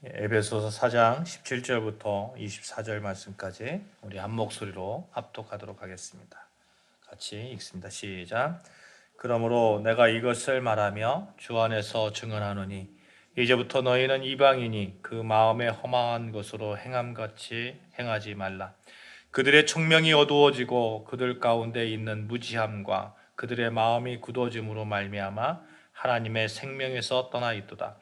에베소서 4장 17절부터 24절 말씀까지 우리 한 목소리로 합독하도록 하겠습니다. 같이 읽습니다. 시작. 그러므로 내가 이것을 말하며 주 안에서 증언하노니 이제부터 너희는 이방인이 그 마음에 허망한 것으로 행함같이 행하지 말라. 그들의 총명이 어두워지고 그들 가운데 있는 무지함과 그들의 마음이 굳어짐으로 말미암아 하나님의 생명에서 떠나 있도다.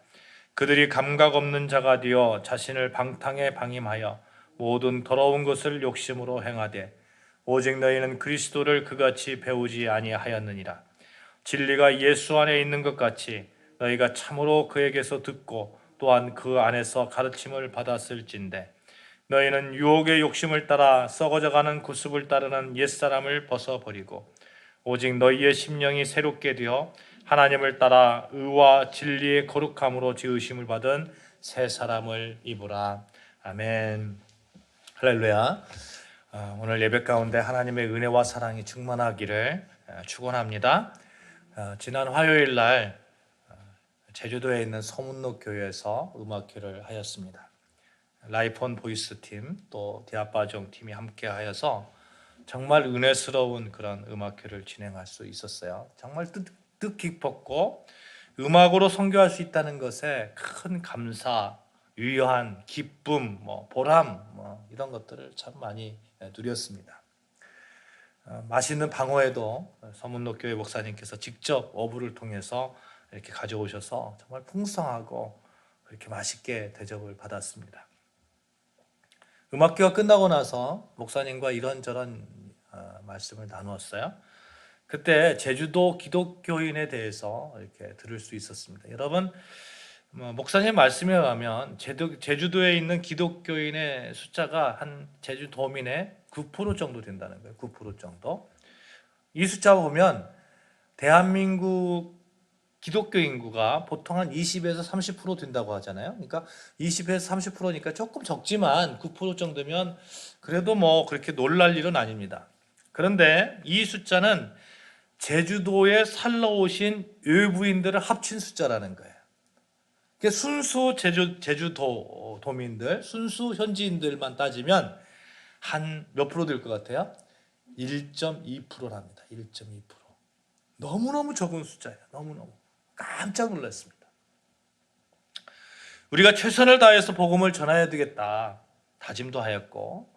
그들이 감각 없는 자가 되어 자신을 방탕에 방임하여 모든 더러운 것을 욕심으로 행하되 오직 너희는 그리스도를 그같이 배우지 아니하였느니라. 진리가 예수 안에 있는 것 같이 너희가 참으로 그에게서 듣고 또한 그 안에서 가르침을 받았을진대 너희는 유혹의 욕심을 따라 썩어져가는 구습을 따르는 옛사람을 벗어버리고 오직 너희의 심령이 새롭게 되어 하나님을 따라 의와 진리의 거룩함으로 지으심을 받은 새 사람을 입으라. 아멘. 할렐루야. 오늘 예배 가운데 하나님의 은혜와 사랑이 충만하기를 축원합니다. 지난 화요일 날 제주도에 있는 서문로 교회에서 음악회를 하였습니다. 라이폰 보이스 팀 또 디아빠정 팀이 함께 하여서 정말 은혜스러운 그런 음악회를 진행할 수 있었어요. 정말 뜻깊었고 음악으로 선교할 수 있다는 것에 큰 감사, 유효한 기쁨, 보람 이런 것들을 참 많이 누렸습니다. 맛있는 방어회도 서문로 교회 목사님께서 직접 어부를 통해서 이렇게 가져오셔서 정말 풍성하고 그렇게 맛있게 대접을 받았습니다. 음악회가 끝나고 나서 목사님과 이런저런 말씀을 나누었어요. 그때 제주도 기독교인에 대해서 이렇게 들을 수 있었습니다. 여러분, 목사님 말씀에 의하면 제주도에 있는 기독교인의 숫자가 한 제주도민의 9% 정도 된다는 거예요. 9% 정도. 이 숫자 보면 대한민국 기독교 인구가 보통 한 20에서 30% 된다고 하잖아요. 그러니까 20에서 30%니까 조금 적지만 9% 정도면 그래도 그렇게 놀랄 일은 아닙니다. 그런데 이 숫자는 제주도에 살러 오신 외부인들을 합친 숫자라는 거예요. 순수 제주도 도민들, 순수 현지인들만 따지면 한 몇 프로 될 것 같아요? 1.2%랍니다. 1.2%. 너무너무 적은 숫자예요. 너무너무. 깜짝 놀랐습니다. 우리가 최선을 다해서 복음을 전해야 되겠다 다짐도 하였고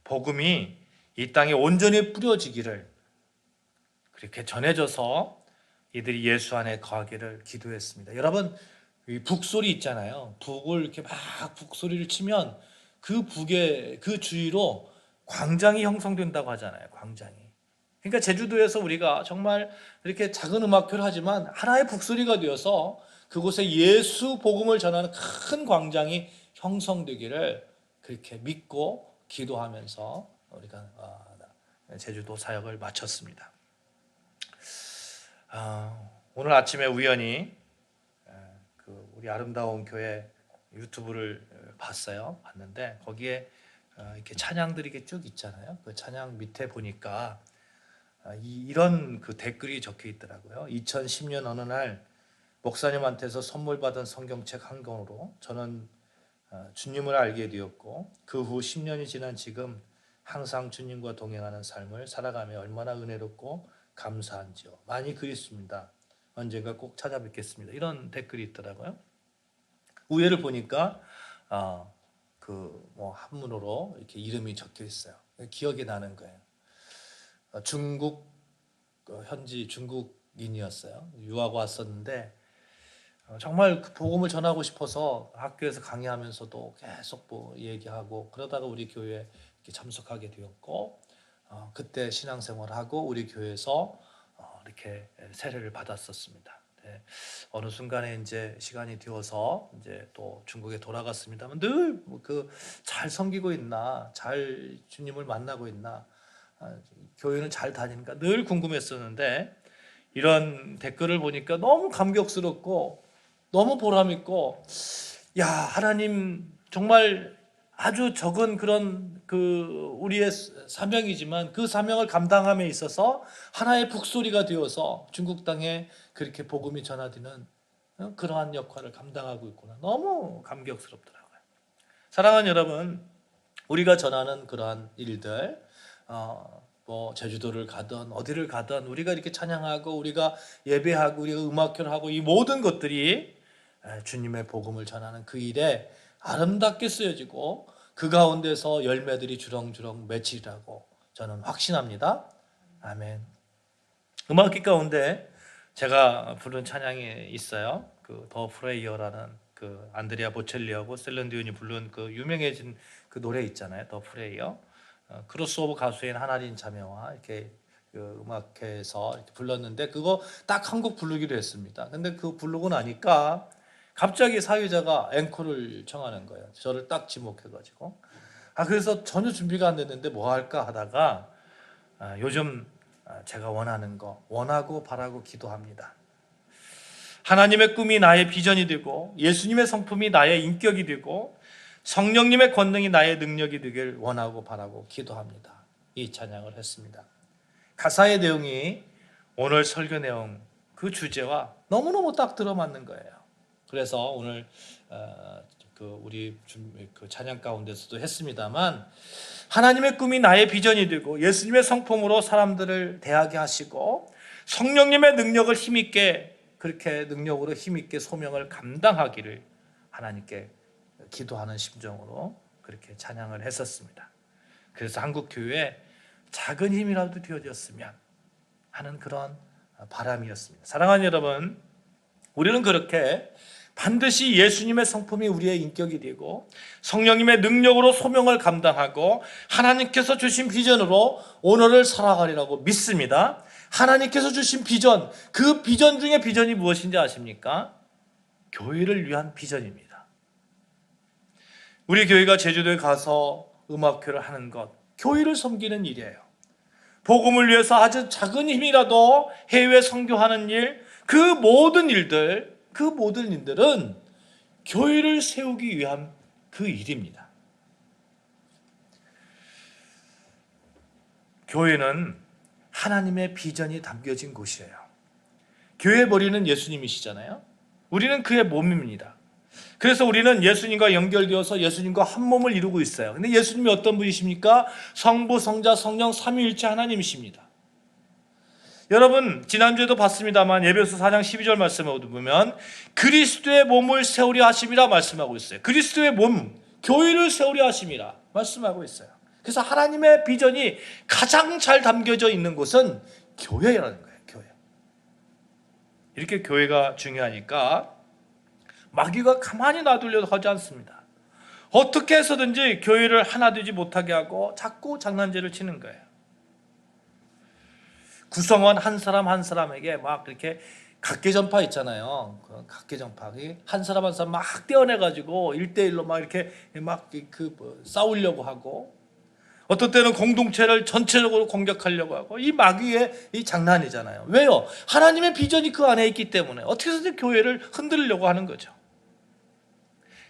복음이 이 땅에 온전히 뿌려지기를 그렇게 전해져서 이들이 예수 안에 거하기를 기도했습니다. 여러분, 이 북소리 있잖아요. 북을 이렇게 막 북소리를 치면 그 북의 그 주위로 광장이 형성된다고 하잖아요. 광장이. 그러니까 제주도에서 우리가 정말 이렇게 작은 음악회를 하지만 하나의 북소리가 되어서 그곳에 예수 복음을 전하는 큰 광장이 형성되기를 그렇게 믿고 기도하면서 우리가 제주도 사역을 마쳤습니다. 오늘 아침에 우연히 우리 아름다운 교회 유튜브를 봤는데 거기에 이렇게 찬양들이 이렇게 쭉 있잖아요. 그 찬양 밑에 보니까 이런 그 댓글이 적혀 있더라고요. 2010년 어느 날 목사님한테서 선물 받은 성경책 한 권으로 저는 주님을 알게 되었고 그 후 10년이 지난 지금 항상 주님과 동행하는 삶을 살아가며 얼마나 은혜롭고 감사한지요. 많이 그립습니다. 언젠가 꼭 찾아뵙겠습니다. 이런 댓글이 있더라고요. 우회를 보니까 한문으로 이렇게 이름이 적혀 있어요. 기억이 나는 거예요. 중국 현지 중국인이었어요. 유학 왔었는데 정말 그 복음을 전하고 싶어서 학교에서 강의하면서도 계속 얘기하고 그러다가 우리 교회에 참석하게 되었고 그때 신앙생활하고 우리 교회에서 이렇게 세례를 받았었습니다. 네. 어느 순간에 이제 시간이 되어서 이제 또 중국에 돌아갔습니다만 늘 잘 섬기고 있나, 잘 주님을 만나고 있나, 교회는 잘 다니는가 늘 궁금했었는데 이런 댓글을 보니까 너무 감격스럽고 너무 보람있고 하나님 정말 아주 적은 그런 우리의 사명이지만 그 사명을 감당함에 있어서 하나의 북소리가 되어서 중국 땅에 그렇게 복음이 전하되는 그러한 역할을 감당하고 있구나. 너무 감격스럽더라고요. 사랑하는 여러분, 우리가 전하는 그러한 일들, 뭐 제주도를 가든 어디를 가든 우리가 이렇게 찬양하고 우리가 예배하고 우리가 음악회를 하고 이 모든 것들이 주님의 복음을 전하는 그 일에 아름답게 쓰여지고 그 가운데서 열매들이 주렁주렁 맺히리라고 저는 확신합니다. 아멘. 음악기 가운데 제가 부른 찬양이 있어요. 그 더 프레이어라는 그 안드레아 보첼리하고 셀렌디온이 부른 그 유명해진 그 노래 있잖아요. 더 프레이어. 크로스오버 가수인 하나린 자매와 이렇게 그 음악회에서 이렇게 불렀는데 그거 딱 한 곡 부르기로 했습니다. 근데 그 부르고 나니까 갑자기 사회자가 앵콜을 청하는 거예요. 저를 딱 지목해가지고. 그래서 전혀 준비가 안 됐는데 뭐 할까 하다가 요즘 제가 원하는 거, 원하고 바라고 기도합니다. 하나님의 꿈이 나의 비전이 되고 예수님의 성품이 나의 인격이 되고 성령님의 권능이 나의 능력이 되길 원하고 바라고 기도합니다. 이 찬양을 했습니다. 가사의 내용이 오늘 설교 내용 그 주제와 너무너무 딱 들어맞는 거예요. 그래서 오늘 우리 그 찬양 가운데서도 했습니다만 하나님의 꿈이 나의 비전이 되고 예수님의 성품으로 사람들을 대하게 하시고 성령님의 능력을 힘있게 그렇게 능력으로 힘있게 소명을 감당하기를 하나님께 기도하는 심정으로 그렇게 찬양을 했었습니다. 그래서 한국교회에 작은 힘이라도 되어졌으면 하는 그런 바람이었습니다. 사랑하는 여러분, 우리는 그렇게 반드시 예수님의 성품이 우리의 인격이 되고 성령님의 능력으로 소명을 감당하고 하나님께서 주신 비전으로 오늘을 살아가리라고 믿습니다. 하나님께서 주신 비전, 그 비전 중에 비전이 무엇인지 아십니까? 교회를 위한 비전입니다. 우리 교회가 제주도에 가서 음악회를 하는 것, 교회를 섬기는 일이에요. 복음을 위해서 아주 작은 힘이라도 해외 선교하는 일, 그 모든 일들은 교회를 세우기 위한 그 일입니다. 교회는 하나님의 비전이 담겨진 곳이에요. 교회의 머리는 예수님이시잖아요. 우리는 그의 몸입니다. 그래서 우리는 예수님과 연결되어서 예수님과 한 몸을 이루고 있어요. 근데 예수님이 어떤 분이십니까? 성부, 성자, 성령 삼위일체 하나님이십니다. 여러분, 지난주에도 봤습니다만 에베소 4장 12절 말씀을 보면 그리스도의 몸을 세우려 하심이라 말씀하고 있어요. 그리스도의 몸, 교회를 세우려 하심이라 말씀하고 있어요. 그래서 하나님의 비전이 가장 잘 담겨져 있는 곳은 교회라는 거예요. 교회. 이렇게 교회가 중요하니까 마귀가 가만히 놔두려도 하지 않습니다. 어떻게 해서든지 교회를 하나 되지 못하게 하고 자꾸 장난질을 치는 거예요. 구성원 한 사람 한 사람에게 막 이렇게 각계전파 있잖아요. 그 각계전파기 한 사람 한 사람 막 떼어내가지고 1대1로 막 이렇게 막 싸우려고 하고 어떤 때는 공동체를 전체적으로 공격하려고 하고 이 마귀의 이 장난이잖아요. 왜요? 하나님의 비전이 그 안에 있기 때문에 어떻게 해서든 교회를 흔들려고 하는 거죠.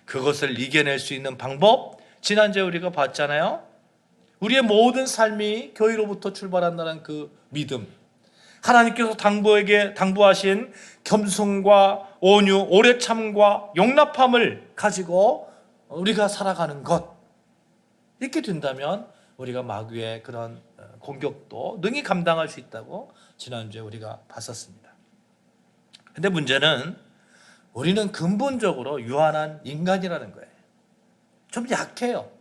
그것을 이겨낼 수 있는 방법 지난주에 우리가 봤잖아요. 우리의 모든 삶이 교회로부터 출발한다는 그 믿음, 하나님께서 당부하신 겸손과 온유, 오래 참과 용납함을 가지고 우리가 살아가는 것, 이렇게 된다면 우리가 마귀의 그런 공격도 능히 감당할 수 있다고 지난주에 우리가 봤었습니다. 근데 문제는 우리는 근본적으로 유한한 인간이라는 거예요. 좀 약해요.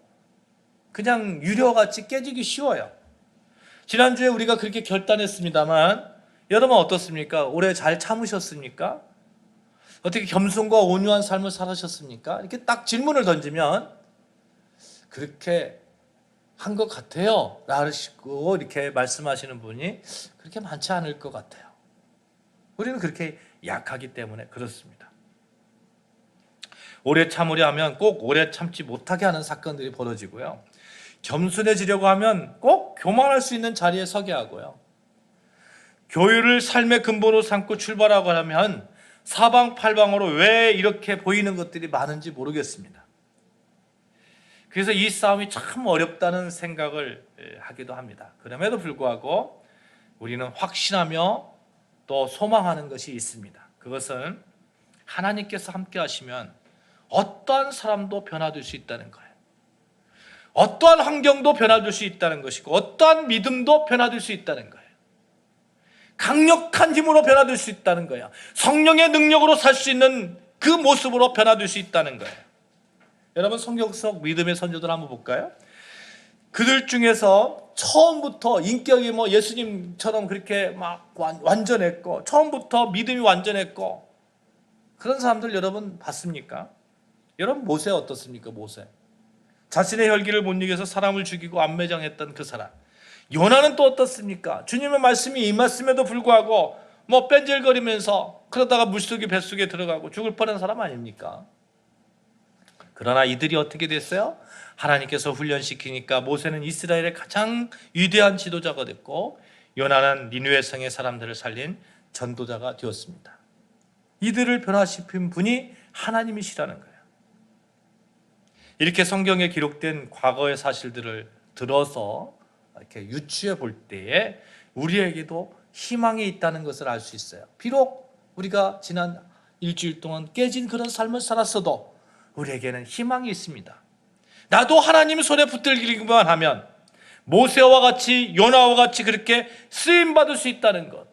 그냥 유려같이 깨지기 쉬워요. 지난주에 우리가 그렇게 결단했습니다만 여러분 어떻습니까? 오래 잘 참으셨습니까? 어떻게 겸손과 온유한 삶을 살으셨습니까? 이렇게 딱 질문을 던지면 그렇게 한 것 같아요 라고 이렇게 말씀하시는 분이 그렇게 많지 않을 것 같아요. 우리는 그렇게 약하기 때문에 그렇습니다. 오래 참으려 하면 꼭 오래 참지 못하게 하는 사건들이 벌어지고요. 겸손해지려고 하면 꼭 교만할 수 있는 자리에 서게 하고요. 교회를 삶의 근본으로 삼고 출발하고 하면 사방팔방으로 왜 이렇게 보이는 것들이 많은지 모르겠습니다. 그래서 이 싸움이 참 어렵다는 생각을 하기도 합니다. 그럼에도 불구하고 우리는 확신하며 또 소망하는 것이 있습니다. 그것은 하나님께서 함께 하시면 어떠한 사람도 변화될 수 있다는 거예요. 어떠한 환경도 변화될 수 있다는 것이고 어떠한 믿음도 변화될 수 있다는 거예요. 강력한 힘으로 변화될 수 있다는 거예요. 성령의 능력으로 살 수 있는 그 모습으로 변화될 수 있다는 거예요. 여러분, 성경 속 믿음의 선조들 한번 볼까요? 그들 중에서 처음부터 인격이 예수님처럼 그렇게 막 완전했고 처음부터 믿음이 완전했고 그런 사람들 여러분 봤습니까? 여러분, 모세 어떻습니까? 모세 자신의 혈기를 못 이겨서 사람을 죽이고 암매장했던 그 사람. 요나는 또 어떻습니까? 주님의 말씀이 임했음에도 불구하고 뺀질거리면서 그러다가 물속에 뱃속에 들어가고 죽을 뻔한 사람 아닙니까? 그러나 이들이 어떻게 됐어요? 하나님께서 훈련시키니까 모세는 이스라엘의 가장 위대한 지도자가 됐고 요나는 니느웨 성의 사람들을 살린 전도자가 되었습니다. 이들을 변화시킨 분이 하나님이시라는 거예요. 이렇게 성경에 기록된 과거의 사실들을 들어서 이렇게 유추해 볼 때에 우리에게도 희망이 있다는 것을 알 수 있어요. 비록 우리가 지난 일주일 동안 깨진 그런 삶을 살았어도 우리에게는 희망이 있습니다. 나도 하나님 손에 붙들기만 하면 모세와 같이 요나와 같이 그렇게 쓰임받을 수 있다는 것,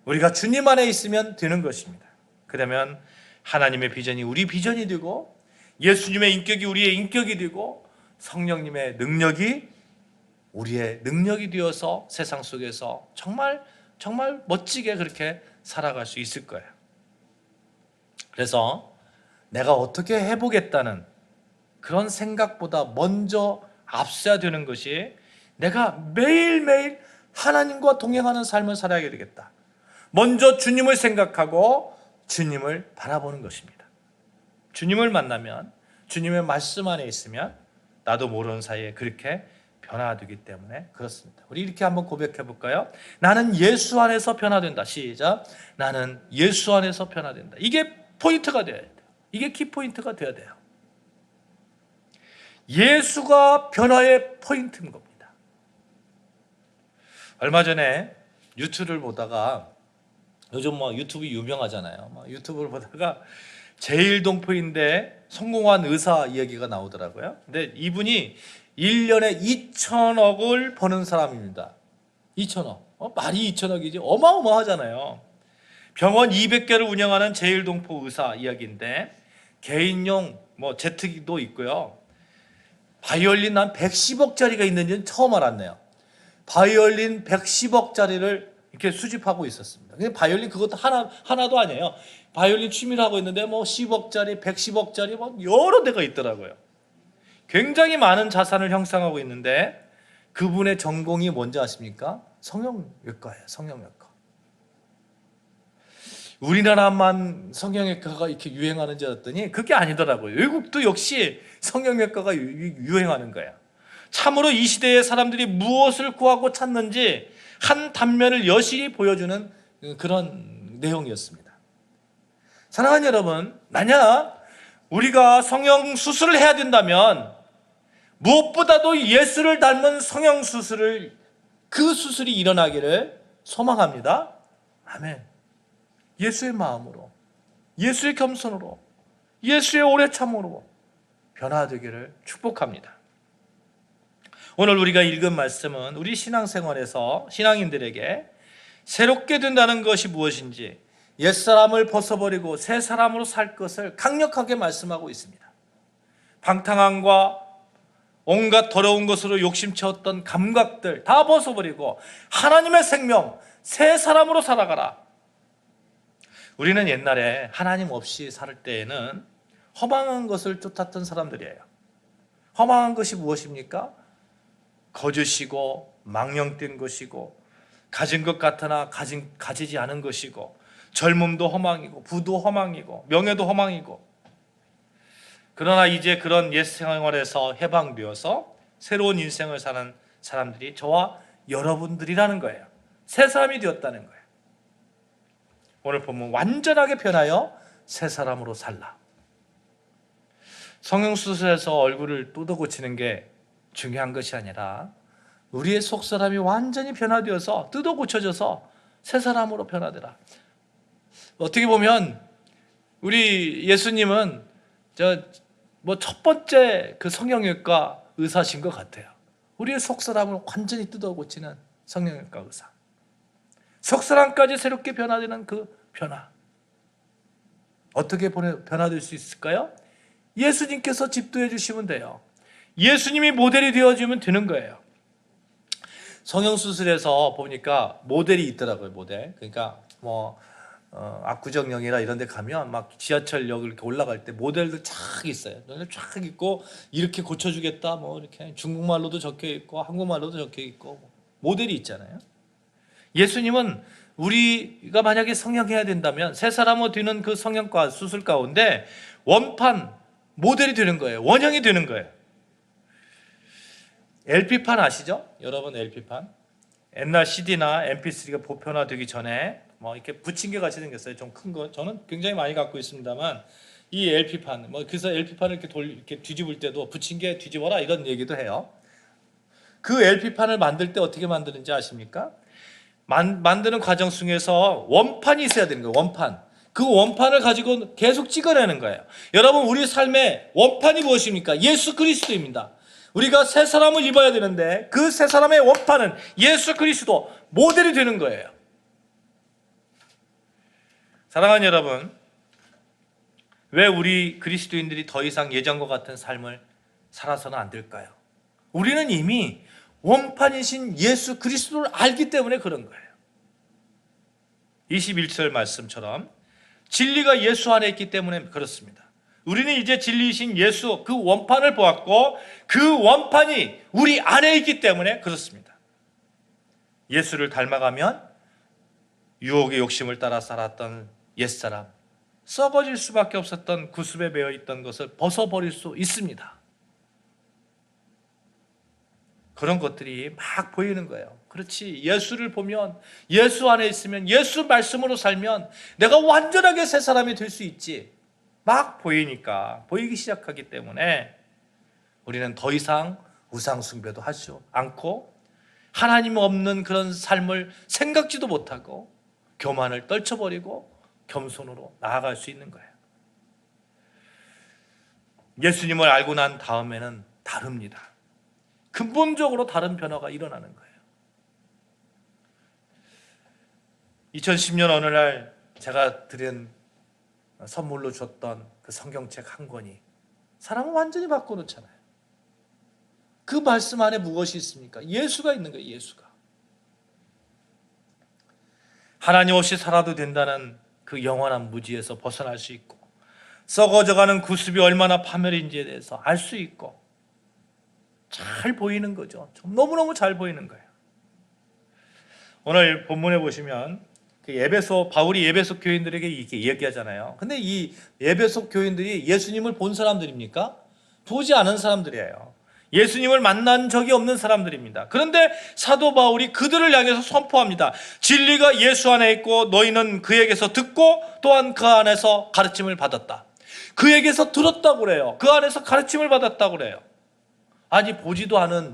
우리가 주님 안에 있으면 되는 것입니다. 그러면 하나님의 비전이 우리 비전이 되고 예수님의 인격이 우리의 인격이 되고 성령님의 능력이 우리의 능력이 되어서 세상 속에서 정말 멋지게 그렇게 살아갈 수 있을 거예요. 그래서 내가 어떻게 해보겠다는 그런 생각보다 먼저 앞서야 되는 것이 내가 매일매일 하나님과 동행하는 삶을 살아야 되겠다. 먼저 주님을 생각하고 주님을 바라보는 것입니다. 주님을 만나면 주님의 말씀 안에 있으면 나도 모르는 사이에 그렇게 변화되기 때문에 그렇습니다. 우리 이렇게 한번 고백해 볼까요? 나는 예수 안에서 변화된다. 시작. 나는 예수 안에서 변화된다. 이게 포인트가 돼야 돼요. 이게 키포인트가 돼야 돼요. 예수가 변화의 포인트인 겁니다. 얼마 전에 유튜브를 보다가 요즘 유튜브 유명하잖아요. 유튜브를 보다가 제일동포인데 성공한 의사 이야기가 나오더라고요. 근데 이분이 1년에 2천억을 버는 사람입니다. 2천억. 말이 2천억이지 어마어마하잖아요. 병원 200개를 운영하는 제일동포 의사 이야기인데 개인용 제트기도 있고요. 바이올린 한 110억짜리가 있는지는 처음 알았네요. 바이올린 110억짜리를 이렇게 수집하고 있었습니다. 근데 바이올린 그것도 하나도 아니에요. 바이올린 취미를 하고 있는데 10억짜리, 110억짜리 여러 대가 있더라고요. 굉장히 많은 자산을 형성하고 있는데 그분의 전공이 뭔지 아십니까? 성형외과예요. 성형외과. 우리나라만 성형외과가 이렇게 유행하는 줄 알았더니 그게 아니더라고요. 외국도 역시 성형외과가 유행하는 거예요. 참으로 이 시대에 사람들이 무엇을 구하고 찾는지 한 단면을 여실히 보여주는 그런 내용이었습니다. 사랑하는 여러분, 만약 우리가 성형수술을 해야 된다면 무엇보다도 예수를 닮은 성형수술을, 그 수술이 일어나기를 소망합니다. 아멘. 예수의 마음으로, 예수의 겸손으로, 예수의 오래 참으로 변화되기를 축복합니다. 오늘 우리가 읽은 말씀은 우리 신앙생활에서 신앙인들에게 새롭게 된다는 것이 무엇인지, 옛사람을 벗어버리고 새 사람으로 살 것을 강력하게 말씀하고 있습니다. 방탕함과 온갖 더러운 것으로 욕심채웠던 감각들 다 벗어버리고 하나님의 생명, 새 사람으로 살아가라. 우리는 옛날에 하나님 없이 살 때에는 허망한 것을 쫓았던 사람들이에요. 허망한 것이 무엇입니까? 거짓이고 망령된 것이고 가진 것 같으나 가지지 않은 것이고 젊음도 허망이고 부도 허망이고 명예도 허망이고. 그러나 이제 그런 옛 생활에서 해방되어서 새로운 인생을 사는 사람들이 저와 여러분들이라는 거예요. 새 사람이 되었다는 거예요. 오늘 보면 완전하게 변하여 새 사람으로 살라. 성형수술에서 얼굴을 뜯어 고치는 게 중요한 것이 아니라 우리의 속사람이 완전히 변화되어서 뜯어 고쳐져서 새 사람으로 변화되라. 어떻게 보면 우리 예수님은 첫 번째 그 성형외과 의사신 것 같아요. 우리의 속사람을 완전히 뜯어 고치는 성형외과 의사. 속사람까지 새롭게 변화되는 그 변화. 어떻게 변화될 수 있을까요? 예수님께서 집도해 주시면 돼요. 예수님이 모델이 되어주면 되는 거예요. 성형수술에서 보니까 모델이 있더라고요. 모델. 그러니까 압구정역이나 이런 데 가면 막 지하철역 이렇게 올라갈 때 모델들 쫙 있어요. 쫙 있고 이렇게 고쳐주겠다 이렇게 중국말로도 적혀 있고 한국말로도 적혀 있고 모델이 있잖아요. 예수님은 우리가 만약에 성형해야 된다면 새 사람으로 되는 그 성형과 수술 가운데 원판 모델이 되는 거예요. 원형이 되는 거예요. LP판 아시죠? 여러분 LP판. 옛날 CD나 MP3가 보편화되기 전에 이렇게 부침개 같이 생겼어요. 좀 큰 거. 저는 굉장히 많이 갖고 있습니다만 이 LP판 그래서 LP판을 이렇게 뒤집을 때도 부침개 뒤집어라 이런 얘기도 해요. 그 LP판을 만들 때 어떻게 만드는지 아십니까? 만드는 과정 중에서 원판이 있어야 되는 거예요. 원판. 그 원판을 가지고 계속 찍어내는 거예요. 여러분 우리 삶의 원판이 무엇입니까? 예수 그리스도입니다. 우리가 새 사람을 입어야 되는데 그 새 사람의 원판은 예수 그리스도 모델이 되는 거예요. 사랑하는 여러분, 왜 우리 그리스도인들이 더 이상 예전과 같은 삶을 살아서는 안 될까요? 우리는 이미 원판이신 예수 그리스도를 알기 때문에 그런 거예요. 21절 말씀처럼 진리가 예수 안에 있기 때문에 그렇습니다. 우리는 이제 진리이신 예수 그 원판을 보았고 그 원판이 우리 안에 있기 때문에 그렇습니다. 예수를 닮아가면 유혹의 욕심을 따라 살았던 옛사람, 썩어질 수밖에 없었던 구습에 매여 있던 것을 벗어버릴 수 있습니다. 그런 것들이 막 보이는 거예요. 그렇지, 예수를 보면, 예수 안에 있으면, 예수 말씀으로 살면 내가 완전하게 새 사람이 될 수 있지. 막 보이기 시작하기 때문에 우리는 더 이상 우상 숭배도 하지 않고 하나님 없는 그런 삶을 생각지도 못하고 교만을 떨쳐버리고 겸손으로 나아갈 수 있는 거예요. 예수님을 알고 난 다음에는 다릅니다. 근본적으로 다른 변화가 일어나는 거예요. 2010년 어느 날 제가 드린 선물로 줬던 그 성경책 한 권이 사람을 완전히 바꿔놓잖아요. 그 말씀 안에 무엇이 있습니까? 예수가 있는 거예요. 예수가. 하나님 없이 살아도 된다는 그 영원한 무지에서 벗어날 수 있고 썩어져가는 구습이 얼마나 파멸인지에 대해서 알 수 있고 잘 보이는 거죠. 너무너무 잘 보이는 거예요. 오늘 본문에 보시면 바울이 에베소 교인들에게 이렇게 얘기하잖아요. 근데 이 에베소 교인들이 예수님을 본 사람들입니까? 보지 않은 사람들이에요. 예수님을 만난 적이 없는 사람들입니다. 그런데 사도 바울이 그들을 향해서 선포합니다. 진리가 예수 안에 있고 너희는 그에게서 듣고 또한 그 안에서 가르침을 받았다. 그에게서 들었다고 그래요. 그 안에서 가르침을 받았다고 그래요. 아니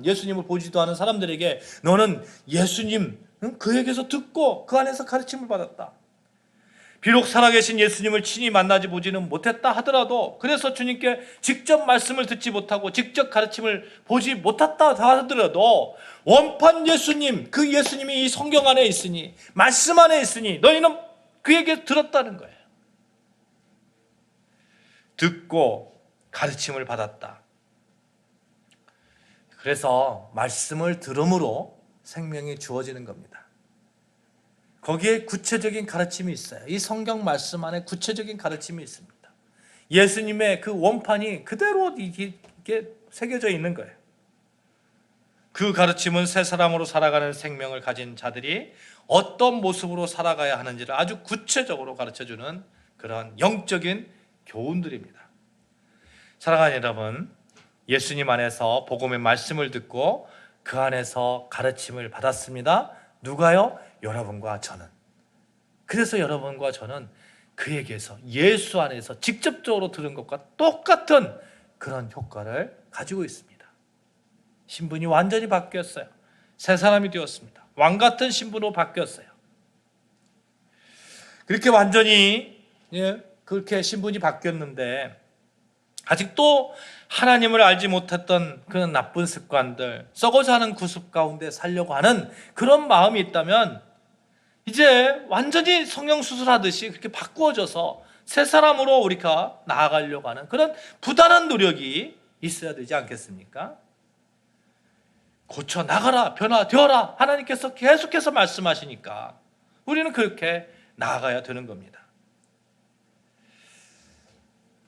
예수님을 보지도 않은 사람들에게 너는 예수님 그에게서 듣고 그 안에서 가르침을 받았다. 비록 살아계신 예수님을 친히 만나지 보지는 못했다 하더라도 그래서 주님께 직접 말씀을 듣지 못하고 직접 가르침을 보지 못했다 하더라도 원판 예수님 그 예수님이 이 성경 안에 있으니 말씀 안에 있으니 너희는 그에게 들었다는 거예요. 듣고 가르침을 받았다. 그래서 말씀을 들음으로 생명이 주어지는 겁니다. 거기에 구체적인 가르침이 있어요. 이 성경 말씀 안에 구체적인 가르침이 있습니다. 예수님의 그 원판이 그대로 이게 새겨져 있는 거예요. 그 가르침은 새 사람으로 살아가는 생명을 가진 자들이 어떤 모습으로 살아가야 하는지를 아주 구체적으로 가르쳐주는 그런 영적인 교훈들입니다. 사랑하는 여러분, 예수님 안에서 복음의 말씀을 듣고 그 안에서 가르침을 받았습니다. 누가요? 여러분과 저는. 그래서 여러분과 저는 그에게서 예수 안에서 직접적으로 들은 것과 똑같은 그런 효과를 가지고 있습니다. 신분이 완전히 바뀌었어요. 새 사람이 되었습니다. 왕 같은 신분으로 바뀌었어요. 그렇게 완전히 그렇게 신분이 바뀌었는데 아직도 하나님을 알지 못했던 그런 나쁜 습관들, 썩어져 가는 구습 가운데 살려고 하는 그런 마음이 있다면 이제 완전히 성형수술하듯이 그렇게 바꾸어져서 새 사람으로 우리가 나아가려고 하는 그런 부단한 노력이 있어야 되지 않겠습니까? 고쳐 나가라, 변화되어라, 하나님께서 계속해서 말씀하시니까 우리는 그렇게 나아가야 되는 겁니다.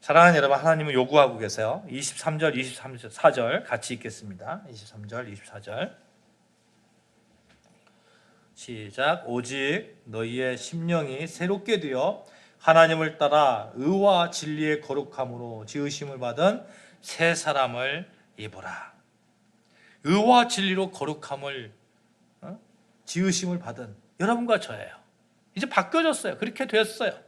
사랑하는 여러분, 하나님은 요구하고 계세요. 23절, 24절 같이 읽겠습니다. 23절, 24절 시작. 오직 너희의 심령이 새롭게 되어 하나님을 따라 의와 진리의 거룩함으로 지으심을 받은 새 사람을 입으라. 의와 진리로 거룩함을 지으심을 받은 여러분과 저예요. 이제 바뀌어졌어요. 그렇게 됐어요.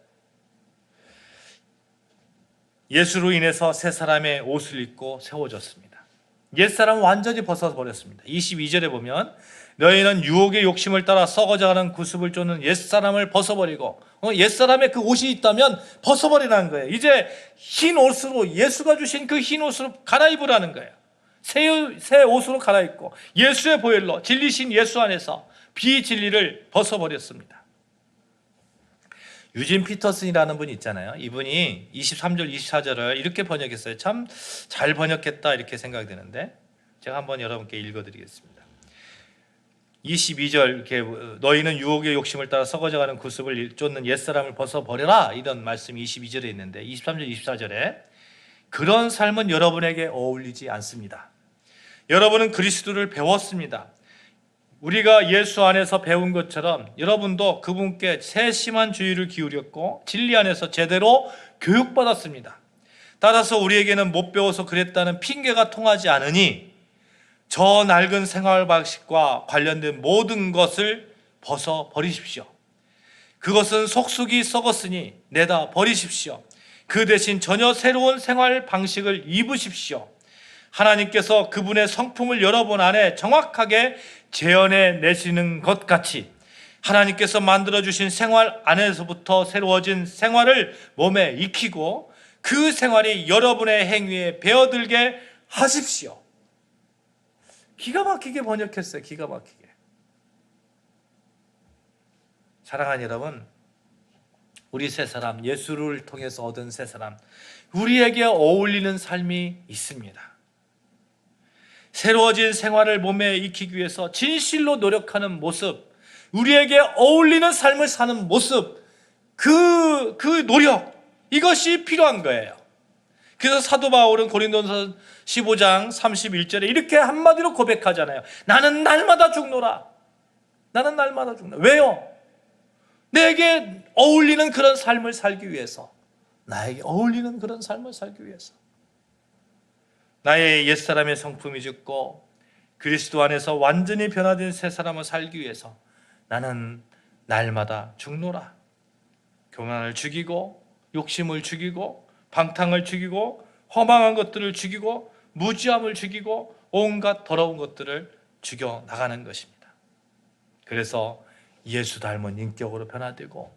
예수로 인해서 새 사람의 옷을 입고 세워졌습니다. 옛사람은 완전히 벗어버렸습니다. 22절에 보면 너희는 유혹의 욕심을 따라 썩어져가는 구습을 쫓는 옛사람을 벗어버리고, 옛사람의 그 옷이 있다면 벗어버리라는 거예요. 이제 흰 옷으로, 예수가 주신 그 흰 옷으로 갈아입으라는 거예요. 새 옷으로 갈아입고 예수의 보혈로 진리신 예수 안에서 비진리를 벗어버렸습니다. 유진 피터슨이라는 분이 있잖아요. 이분이 23절 24절을 이렇게 번역했어요. 참 잘 번역했다 이렇게 생각이 드는데 제가 한번 여러분께 읽어드리겠습니다. 22절 이렇게 너희는 유혹의 욕심을 따라 썩어져가는 구습을 쫓는 옛사람을 벗어버려라 이런 말씀이 22절에 있는데 23절 24절에 그런 삶은 여러분에게 어울리지 않습니다. 여러분은 그리스도를 배웠습니다. 우리가 예수 안에서 배운 것처럼 여러분도 그분께 세심한 주의를 기울였고 진리 안에서 제대로 교육받았습니다. 따라서 우리에게는 못 배워서 그랬다는 핑계가 통하지 않으니 저 낡은 생활 방식과 관련된 모든 것을 벗어버리십시오. 그것은 속속이 썩었으니 내다 버리십시오. 그 대신 전혀 새로운 생활 방식을 입으십시오. 하나님께서 그분의 성품을 여러분 안에 정확하게 재현해 내시는 것 같이 하나님께서 만들어주신 생활 안에서부터 새로워진 생활을 몸에 익히고 그 생활이 여러분의 행위에 배어들게 하십시오. 기가 막히게 번역했어요. 기가 막히게. 사랑하는 여러분, 우리 새 사람, 예수를 통해서 얻은 새 사람, 우리에게 어울리는 삶이 있습니다. 새로워진 생활을 몸에 익히기 위해서 진실로 노력하는 모습, 우리에게 어울리는 삶을 사는 모습, 그 노력, 이것이 필요한 거예요. 그래서 사도 바울은 고린도서 15장 31절에 이렇게 한마디로 고백하잖아요. 나는 날마다 죽노라. 나는 날마다 죽노라. 왜요? 내게 어울리는 그런 삶을 살기 위해서, 나에게 어울리는 그런 삶을 살기 위해서, 나의 옛사람의 성품이 죽고 그리스도 안에서 완전히 변화된 새 사람을 살기 위해서 나는 날마다 죽노라. 교만을 죽이고 욕심을 죽이고 방탕을 죽이고 허망한 것들을 죽이고 무지함을 죽이고 온갖 더러운 것들을 죽여 나가는 것입니다. 그래서 예수 닮은 인격으로 변화되고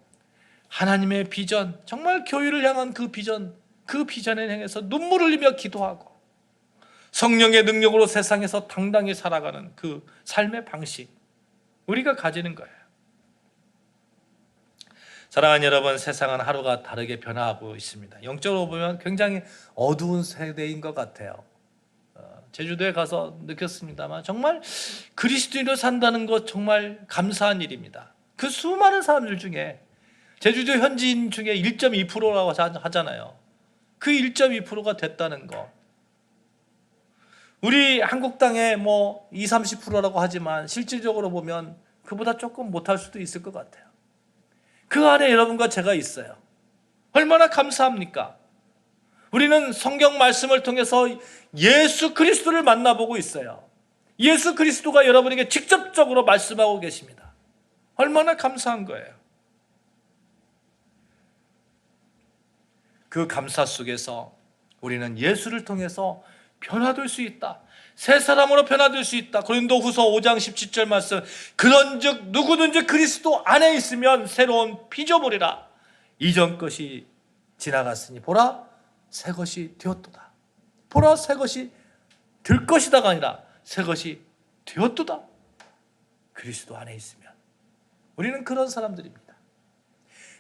하나님의 비전, 정말 교회를 향한 그 비전에 향해서 눈물을 흘리며 기도하고 성령의 능력으로 세상에서 당당히 살아가는 그 삶의 방식, 우리가 가지는 거예요. 사랑하는 여러분, 세상은 하루가 다르게 변화하고 있습니다. 영적으로 보면 굉장히 어두운 세대인 것 같아요. 제주도에 가서 느꼈습니다만 정말 그리스도인으로 산다는 것 정말 감사한 일입니다. 그 수많은 사람들 중에 제주도 현지인 중에 1.2%라고 하잖아요. 그 1.2%가 됐다는 것. 우리 한국 땅에 뭐 20, 30%라고 하지만 실질적으로 보면 그보다 조금 못할 수도 있을 것 같아요. 그 안에 여러분과 제가 있어요. 얼마나 감사합니까? 우리는 성경 말씀을 통해서 예수 그리스도를 만나보고 있어요. 예수 그리스도가 여러분에게 직접적으로 말씀하고 계십니다. 얼마나 감사한 거예요. 그 감사 속에서 우리는 예수를 통해서 변화될 수 있다. 새 사람으로 변화될 수 있다. 고린도후서 5장 17절 말씀, 그런즉 누구든지 그리스도 안에 있으면 새로운 피조물이라. 이전 것이 지나갔으니 보라 새 것이 되었도다. 보라, 새 것이 될 것이다가 아니라 새 것이 되었도다. 그리스도 안에 있으면 우리는 그런 사람들입니다.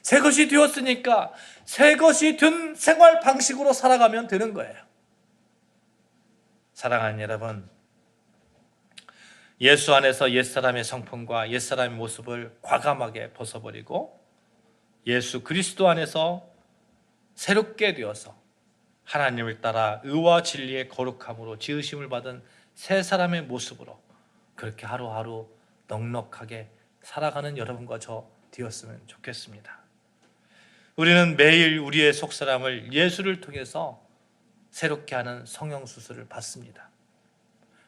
새 것이 되었으니까 새 것이 된 생활 방식으로 살아가면 되는 거예요. 사랑하는 여러분, 예수 안에서 옛사람의 성품과 옛사람의 모습을 과감하게 벗어버리고 예수 그리스도 안에서 새롭게 되어서 하나님을 따라 의와 진리의 거룩함으로 지으심을 받은 새 사람의 모습으로 그렇게 하루하루 넉넉하게 살아가는 여러분과 저 되었으면 좋겠습니다. 우리는 매일 우리의 속사람을 예수를 통해서 새롭게 하는 성형수술을 받습니다.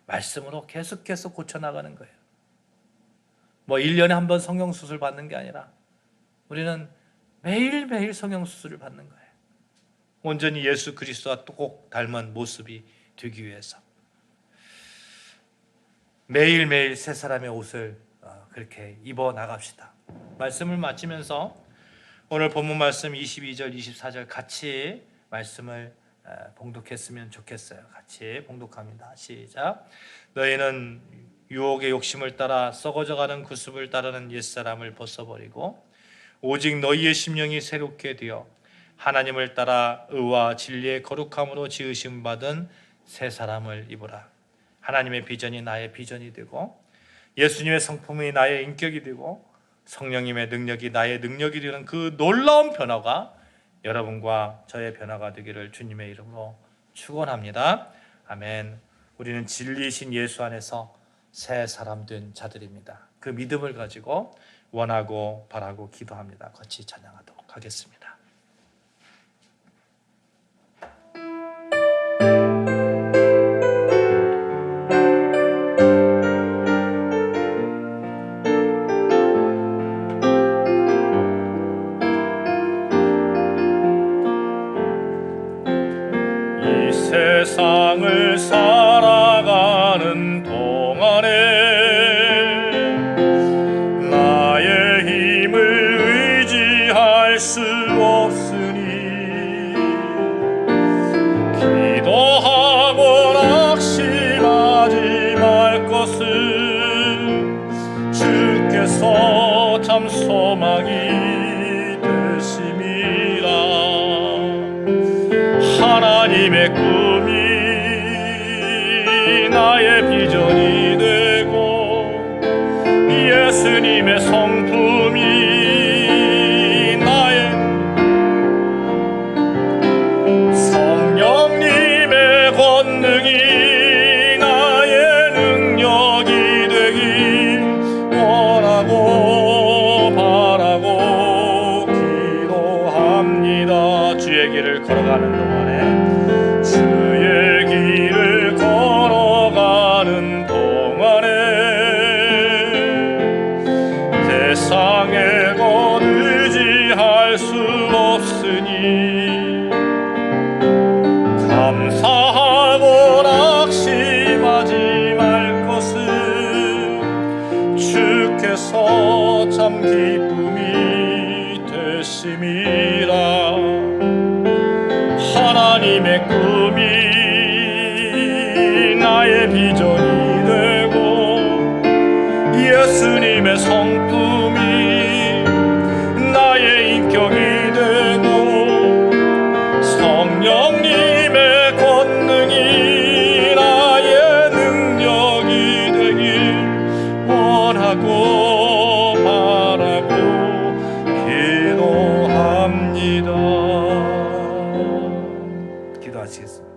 말씀으로 계속해서 고쳐나가는 거예요. 1년에 한 번 성형수술 받는 게 아니라 우리는 매일매일 성형수술을 받는 거예요. 온전히 예수 그리스도와 꼭 닮은 모습이 되기 위해서 매일매일 새 사람의 옷을 그렇게 입어 나갑시다. 말씀을 마치면서 오늘 본문 말씀 22절, 24절 같이 말씀을 봉독했으면 좋겠어요. 같이 봉독합니다. 시작. 너희는 유혹의 욕심을 따라 썩어져가는 구습을 따르는 옛사람을 벗어버리고 오직 너희의 심령이 새롭게 되어 하나님을 따라 의와 진리의 거룩함으로 지으심 받은 새 사람을 입으라. 하나님의 비전이 나의 비전이 되고 예수님의 성품이 나의 인격이 되고 성령님의 능력이 나의 능력이 되는 그 놀라운 변화가 여러분과 저의 변화가 되기를 주님의 이름으로 축원합니다. 아멘. 우리는 진리이신 예수 안에서 새 사람 된 자들입니다. 그 믿음을 가지고 원하고 바라고 기도합니다. 같이 찬양하도록 하겠습니다. 세상을 살아가는 동안에 나의 힘을 의지할 수 없으니 기도하고 낙심하지 말 것을 주께서 참 소망이 되심이라. 하나님의 꿈이 나의 비전이 되고 예수님의 성품이 나의 성령님의 권능이 나의 능력이 되길 원하고 바라고 기도합니다. 주의 길을 걸어가는 동안에 주의 길을 걸어가는 동안에 세상에 곧 의지할 수 없으니 감사하고 낙심하지 말 것을 주께서 참 기쁨이 되심이라. 하나님의 꿈이 나의 비전이 되고 예수님의 성품이 나의 인격이 되고 성령님의 권능이 나의 능력이 되길 원하고 바라고 기도합니다. 기도하시겠습니다.